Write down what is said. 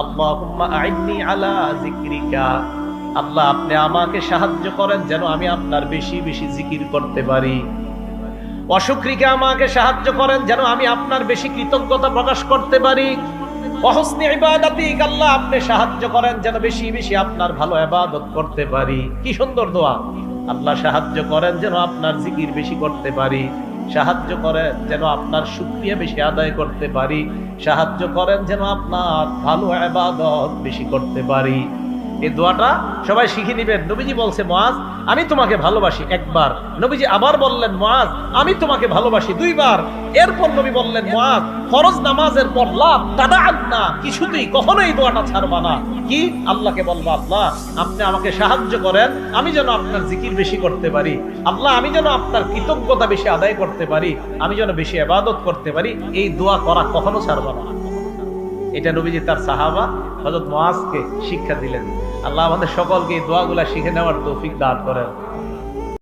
আল্লাহুম্মা আইন্নি আলা যিকরিকা, আল্লাহ আপনি আমাকে সাহায্য করেন যেন আমি আপনার বেশি বেশি জিকির করতে পারি। অশুকরিকা, আমাকে সাহায্য করেন যেন আমি আপনার বেশি কৃতজ্ঞতা প্রকাশ করতে পারি। ওয়াহুসনি ইবাদাতিক, আল্লাহ আপনি সাহায্য করেন যেন বেশি বেশি আপনার ভালো ইবাদত করতে পারি। কি সুন্দর দোয়া! আল্লাহ সাহায্য করেন যেন আপনার জিকির বেশি করতে পারি, সাহায্য করেন যেন আপনার শুকরিয়া বেশি আদায় করতে পারি, সাহায্য করেন যেন আপনার ভালো ইবাদত বেশি করতে পারি। এই দোয়াটা সবাই শিখে নিবেন। নবীজি বলছে মুআজ আমি তোমাকে ভালোবাসি একবার, নবীজি আবার বললেন মুআজ আমি তোমাকে ভালোবাসি দুইবার। এরপর নবী বললেন মুআজ ফরজ নামাজের পর লা তাদাআন্না, কিছুতেই কখনোই দোয়াটা ছাড়বা না। কি? আল্লাহকে বলবা আল্লাহ আপনি আমাকে সাহায্য করেন আমি যেন আপনার জিকির বেশি করতে পারি, আল্লাহ আমি যেন আপনার কৃতজ্ঞতা বেশি আদায় করতে পারি, আমি যেন বেশি ইবাদত করতে পারি। এই দোয়া করা কখনো ছাড়বা না। এটা নবীজি তার সাহাবা হযরত মুআজকে শিক্ষা দিলেন। আল্লাহ আমাদের সকলকে এই দোয়াগুলা শিখে নেওয়ার তৌফিক দান করেন।